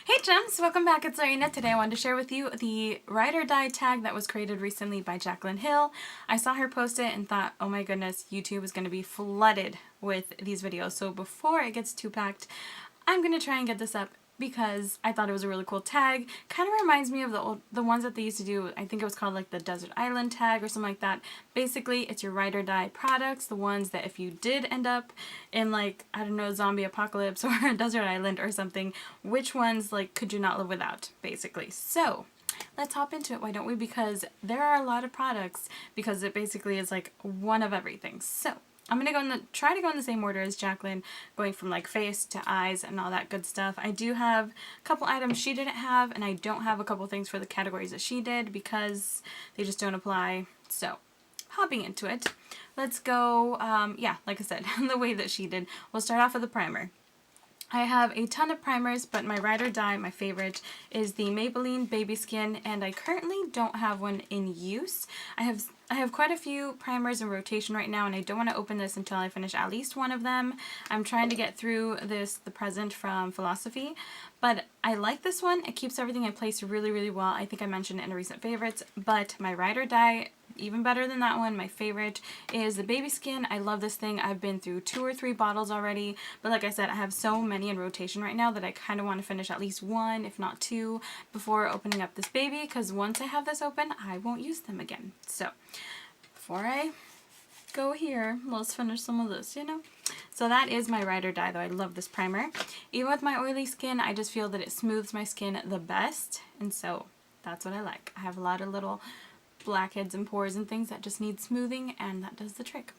Hey gems, welcome back, it's Lorena. Today I wanted to share with you the Ride or Die tag that was created recently by Jaclyn Hill. I saw her post it and thought, oh my goodness, YouTube is going to be flooded with these videos. So before it gets too packed, I'm going to try and get this up because I thought it was a really cool tag. Kind of reminds me of the ones that they used to do. I think it was called like the Desert Island tag or something like that. Basically, it's your Ride or Die products, the ones that if you did end up in like, I don't know, zombie apocalypse or a desert island or something, which ones like could you not live without, basically. So let's hop into it, why don't we? Because there are a lot of products because it basically is like one of everything. So I'm going to try to go in the same order as Jaclyn, going from like face to eyes and all that good stuff. I do have a couple items she didn't have, and I don't have a couple things for the categories that she did because they just don't apply. So hopping into it, let's go, yeah, like I said, the way that she did. We'll start off with the primer. I have a ton of primers, but my Ride or Die, my favorite, is the Maybelline Baby Skin, and I currently don't have one in use. I have quite a few primers in rotation right now, and I don't want to open this until I finish at least one of them. I'm trying to get through the present from Philosophy, but I like this one. It keeps everything in place really, really well. I think I mentioned it in a recent favorites, but my Ride or Die, even better than that one, my favorite, is the Baby Skin. I love this thing. I've been through 2 or 3 bottles already, but like I said, I have so many in rotation right now that I kind of want to finish at least 1, if not 2, before opening up this baby, because once I have this open, I won't use them again. So before I go here, let's finish some of this, you know? So that is my Ride or Die, though. I love this primer. Even with my oily skin, I just feel that it smooths my skin the best, and so that's what I like. I have a lot of little blackheads and pores and things that just need smoothing, and that does the trick.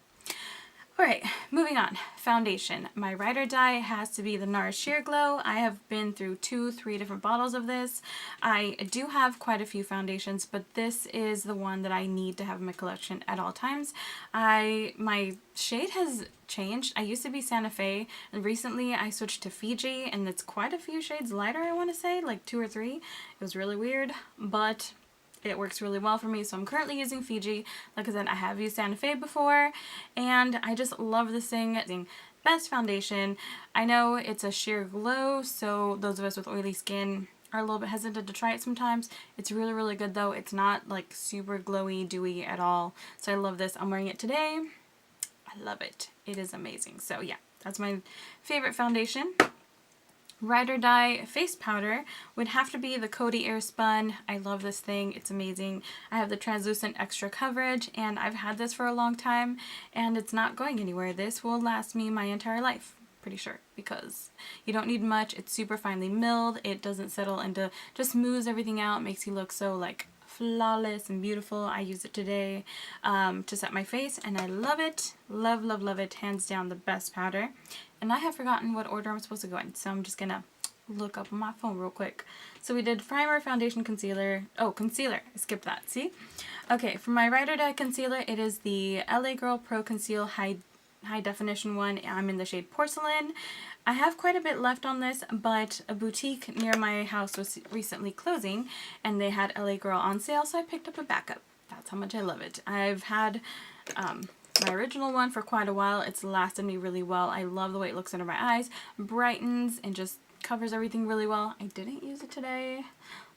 Alright, moving on. Foundation. My Ride or Die has to be the NARS Sheer Glow. I have been through 2-3 different bottles of this. I do have quite a few foundations, but this is the one that I need to have in my collection at all times. My shade has changed. I used to be Santa Fe, and recently I switched to Fiji, and it's quite a few shades lighter, I want to say, like 2 or 3. It was really weird, but it works really well for me, so I'm currently using Fiji. Like I said, I have used Santa Fe before, and I just love this thing. Best foundation. I know it's a sheer glow, so those of us with oily skin are a little bit hesitant to try it sometimes. It's really, really good though. It's not like super glowy, dewy at all. So I love this. I'm wearing it today. I love it. It is amazing. So yeah, that's my favorite foundation. Ride or Die face powder would have to be the Coty Airspun. I love this thing. It's amazing. I have the translucent extra coverage, and I've had this for a long time, and it's not going anywhere. This will last me my entire life, pretty sure, because you don't need much. It's super finely milled. It doesn't settle into, just smooths everything out. It makes you look so like flawless and beautiful. I use it today to set my face, and I love it. Love, love, love it. Hands down the best powder. And I have forgotten what order I'm supposed to go in, so I'm just gonna look up on my phone real quick. So we did primer, foundation, concealer. Oh, concealer. I skipped that. See? Okay, for my Ride or Die concealer, it is the LA Girl Pro Conceal High Definition one. I'm in the shade Porcelain. I have quite a bit left on this, but a boutique near my house was recently closing, and they had LA Girl on sale, so I picked up a backup. That's how much I love it. I've had my original one for quite a while. It's lasted me really well. I love the way it looks under my eyes, brightens, and just covers everything really well. I didn't use it today,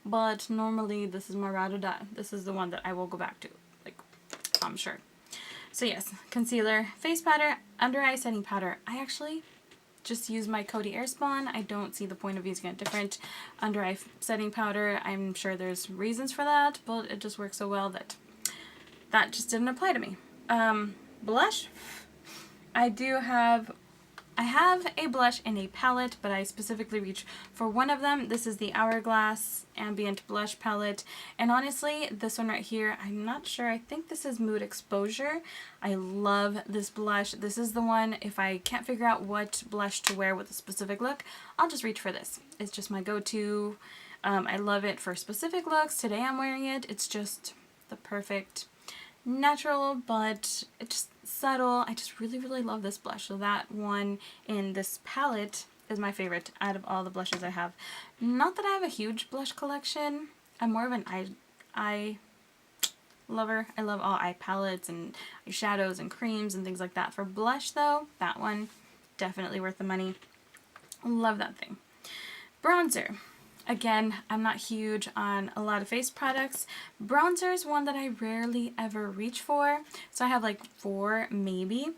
but normally this is my Ride or Die. This is the one that I will go back to, like, I'm sure. So yes, concealer, face powder, under eye setting powder. I actually just use my Coty Airspun. I don't see the point of using a different under eye setting powder. I'm sure there's reasons for that, but it just works so well that that just didn't apply to me. Blush. I have a blush in a palette, but I specifically reach for one of them. This is the Hourglass Ambient Blush Palette, and honestly, this one right here, I'm not sure. I think this is Mood Exposure. I love this blush. This is the one, if I can't figure out what blush to wear with a specific look, I'll just reach for this. It's just my go-to. I love it for specific looks. Today I'm wearing it. It's just the perfect natural, but it's just subtle. I just really, really love this blush. So that one in this palette is my favorite out of all the blushes I have. Not that I have a huge blush collection. I'm more of an eye lover. I love all eye palettes and eyeshadows and creams and things like that. For blush though, that one, definitely worth the money. Love that thing. Bronzer. Again, I'm not huge on a lot of face products. Bronzer is one that I rarely ever reach for. So I have like 4 maybe.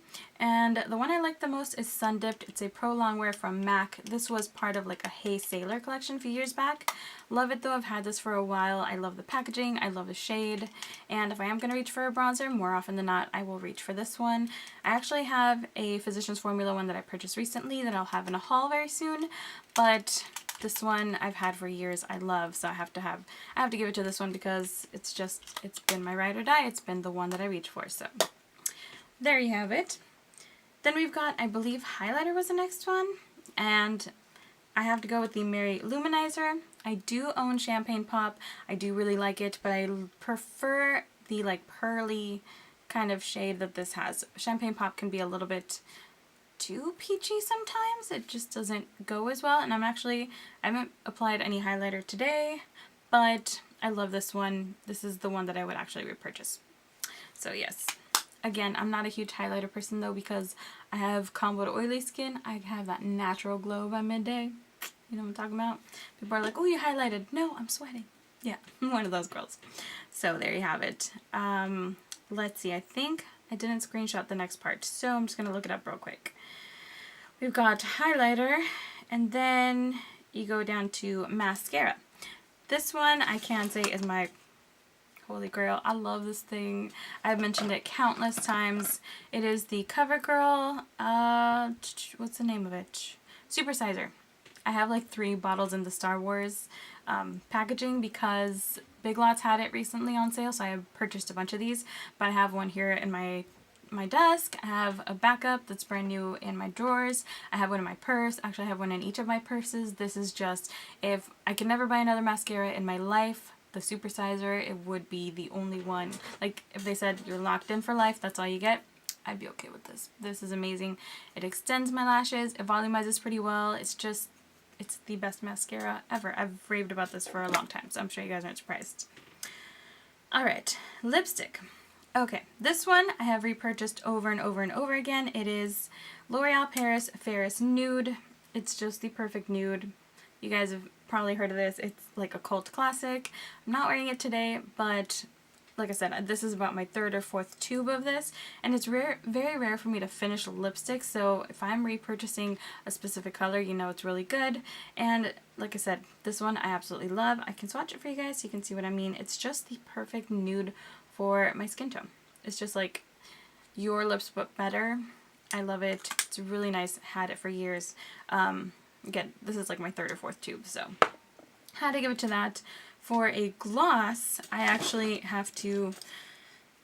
And the one I like the most is Sun Dipped. It's a pro longwear from MAC. This was part of like a Hey Sailor collection a few years back. Love it though. I've had this for a while. I love the packaging. I love the shade. And if I am going to reach for a bronzer, more often than not, I will reach for this one. I actually have a Physicians Formula one that I purchased recently that I'll have in a haul very soon. But this one I've had for years. I love, so I have to give it to this one because it's been my ride or die. It's been the one that I reach for. So there you have it. Then we've got, I believe highlighter was the next one, and I have to go with the Mary Luminizer. I do own Champagne Pop. I do really like it, but I prefer the like pearly kind of shade that this has. Champagne Pop can be a little bit too peachy sometimes. It just doesn't go as well, and I haven't applied any highlighter today, but I love this one. This is the one that I would actually repurchase. So yes, again, I'm not a huge highlighter person though because I have comboed oily skin. I have that natural glow by midday. You know what I'm talking about? People are like, oh, you highlighted. No, I'm sweating. Yeah, I'm one of those girls. So there you have it. Let's see, I think I didn't screenshot the next part, so I'm just going to look it up real quick. We've got highlighter, and then you go down to mascara. This one I can say is my holy grail. I love this thing. I've mentioned it countless times. It is the CoverGirl, what's the name of it? Supersizer. I have like 3 bottles in the Star Wars packaging because Big Lots had it recently on sale, so I have purchased a bunch of these, but I have one here in my desk. I have a backup that's brand new in my drawers. I have one in my purse. Actually, I have one in each of my purses. This is just, if I could never buy another mascara in my life, the Supersizer, it would be the only one. Like, if they said you're locked in for life, that's all you get, I'd be okay with this. This is amazing. It extends my lashes. It volumizes pretty well. It's the best mascara ever. I've raved about this for a long time, so I'm sure you guys aren't surprised. Alright, lipstick. Okay, this one I have repurchased over and over and over again. It is L'Oreal Paris Ferris Nude. It's just the perfect nude. You guys have probably heard of this. It's like a cult classic. I'm not wearing it today, but like I said, this is about my 3rd or 4th tube of this, and it's very rare for me to finish lipstick, so if I'm repurchasing a specific color, you know it's really good. And like I said, this one I absolutely love. I can swatch it for you guys so you can see what I mean. It's just the perfect nude for my skin tone. It's just like your lips but better. I love it. It's really nice. Had it for years. Again, this is like my 3rd or 4th tube, so had to give it to that. For a gloss, I actually have to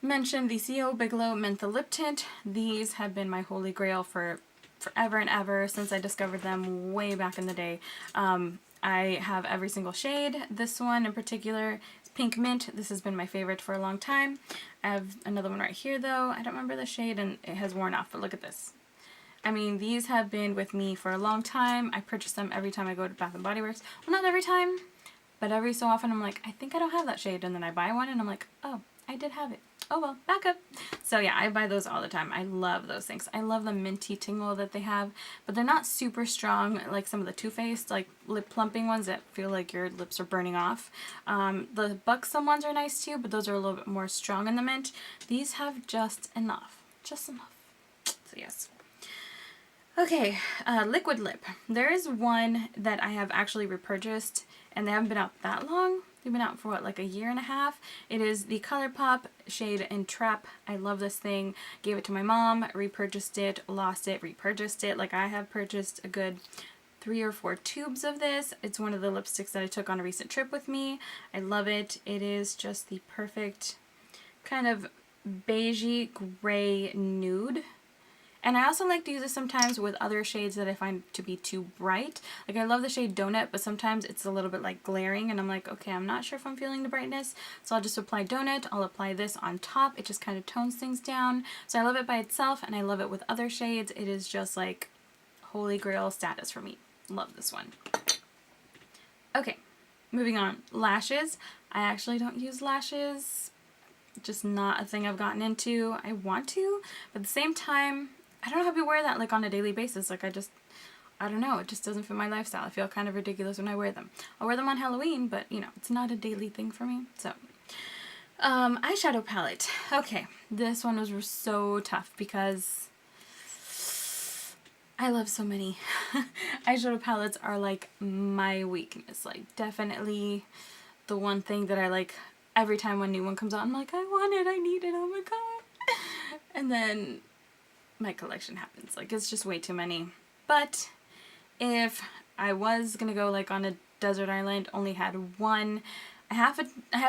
mention the CO Bigelow Mentha Lip Tint. These have been my holy grail for forever and ever since I discovered them way back in the day. I have every single shade. This one in particular is Pink Mint. This has been my favorite for a long time. I have another one right here though. I don't remember the shade and it has worn off, but look at this. I mean, these have been with me for a long time. I purchase them every time I go to Bath & Body Works. Well, not every time, but every so often I'm like, I think I don't have that shade, and then I buy one and I'm like, oh, I did have it. Oh well, back up. So yeah, I buy those all the time. I love those things. I love the minty tingle that they have, but they're not super strong like some of the Too Faced like lip plumping ones that feel like your lips are burning off. The Buxom ones are nice too, but those are a little bit more strong in the mint. These have just enough. Just enough. So yes. Okay, liquid lip. There is one that I have actually repurchased, and they haven't been out that long. They've been out for what, like a year and a half? It is the ColourPop shade Entrap. I love this thing. Gave it to my mom, repurchased it, lost it, repurchased it. Like, I have purchased a good 3 or 4 tubes of this. It's one of the lipsticks that I took on a recent trip with me. I love it. It is just the perfect kind of beigey gray nude. And I also like to use this sometimes with other shades that I find to be too bright. Like, I love the shade Donut, but sometimes it's a little bit like glaring and I'm like, okay, I'm not sure if I'm feeling the brightness. So I'll just apply Donut. I'll apply this on top. It just kind of tones things down. So I love it by itself and I love it with other shades. It is just like holy grail status for me. Love this one. Okay, moving on. Lashes. I actually don't use lashes. Just not a thing I've gotten into. I want to, but at the same time, I don't know how people wear that like on a daily basis. Like, I don't know, it just doesn't fit my lifestyle. I feel kind of ridiculous when I wear them. I'll wear them on Halloween, but you know, it's not a daily thing for me. So, eyeshadow palette. Okay, this one was so tough because I love so many. Eyeshadow palettes are like my weakness. Like, definitely the one thing that I like every time when a new one comes out, I'm like, I want it, I need it, oh my god. And then my collection happens. Like, it's just way too many. But if I was gonna go like on a desert island, only had one, I have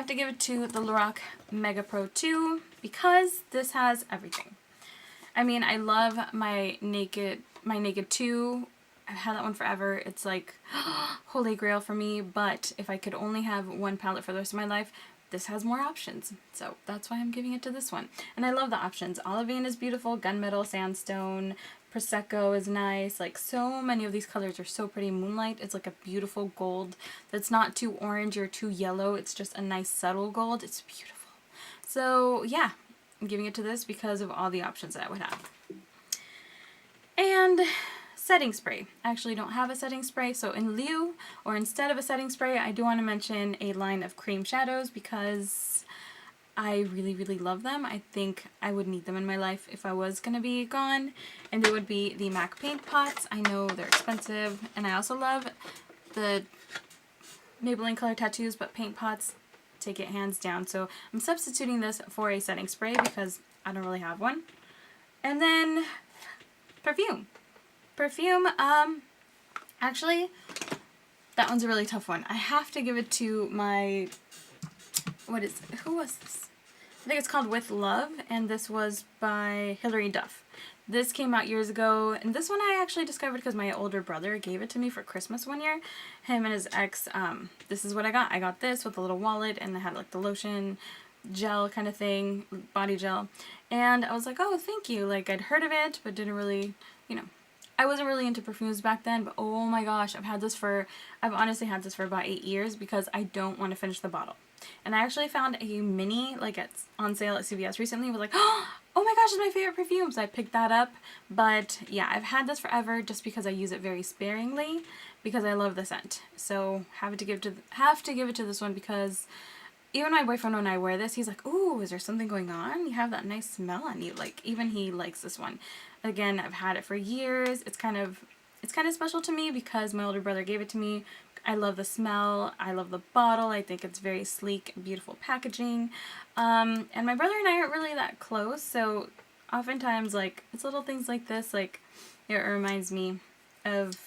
to give it to the Lorac Mega Pro 2 because this has everything. I mean, I love my Naked 2. I've had that one forever. It's like holy grail for me, but if I could only have one palette for the rest of my life, this has more options. So that's why I'm giving it to this one. And I love the options. Olivine is beautiful, Gunmetal, Sandstone, Prosecco is nice. Like, so many of these colors are so pretty. Moonlight is like a beautiful gold that's not too orange or too yellow. It's just a nice subtle gold. It's beautiful. So yeah, I'm giving it to this because of all the options that I would have. And setting spray. I actually don't have a setting spray, so in lieu or instead of a setting spray, I do want to mention a line of cream shadows because I really, really love them. I think I would need them in my life if I was going to be gone, and it would be the MAC Paint Pots. I know they're expensive, and I also love the Maybelline Color Tattoos, but Paint Pots take it hands down. So I'm substituting this for a setting spray because I don't really have one. And then perfume. Actually, that one's a really tough one. I have to give it to my, who was this? I think it's called With Love, and this was by Hilary Duff. This came out years ago, and this one I actually discovered because my older brother gave it to me for Christmas one year. Him and his ex, this is what I got. I got this with a little wallet, and it had like the lotion gel kind of thing, body gel. And I was like, oh, thank you. Like, I'd heard of it, but didn't really, you know, I wasn't really into perfumes back then, but oh my gosh, I've honestly had this for about 8 years because I don't want to finish the bottle. And I actually found a mini, like, it's on sale at CVS recently. I was like, oh my gosh, it's my favorite perfume. So I picked that up. But yeah, I've had this forever just because I use it very sparingly because I love the scent. So have to give it to this one because even my boyfriend, when I wear this, he's like, ooh, is there something going on? You have that nice smell on you. Like, even he likes this one. Again, I've had it for years. It's kind of special to me because my older brother gave it to me. I love the smell. I love the bottle. I think it's very sleek, beautiful packaging. And my brother and I aren't really that close, so oftentimes, like, it's little things like this, like, it reminds me of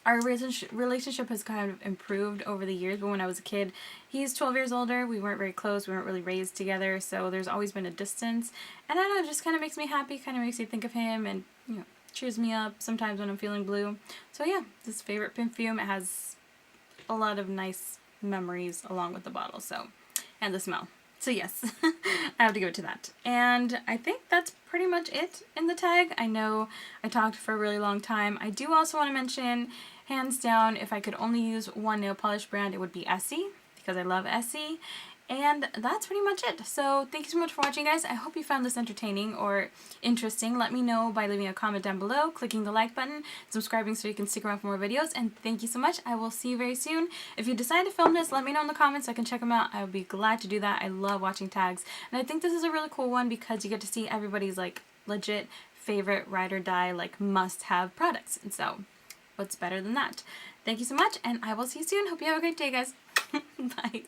our relationship has kind of improved over the years, but when I was a kid, he's 12 years older, we weren't very close, we weren't really raised together, so there's always been a distance, and I don't know, it just kind of makes me happy, kind of makes me think of him, and, you know, cheers me up sometimes when I'm feeling blue. So yeah, this favorite perfume, it has a lot of nice memories along with the bottle, so, and the smell. So yes, I have to give it to that. And I think that's pretty much it in the tag. I know I talked for a really long time. I do also want to mention, hands down, if I could only use one nail polish brand, it would be Essie, because I love Essie. And that's pretty much it. So thank you so much for watching, guys. I hope you found this entertaining or interesting. Let me know by leaving a comment down below, clicking the like button, subscribing so you can stick around for more videos. And thank you so much. I will see you very soon. If you decide to film this, let me know in the comments so I can check them out. I would be glad to do that. I love watching tags. And I think this is a really cool one because you get to see everybody's like legit favorite ride or die, like must-have products. And so what's better than that? Thank you so much, and I will see you soon. Hope you have a great day, guys. Bye.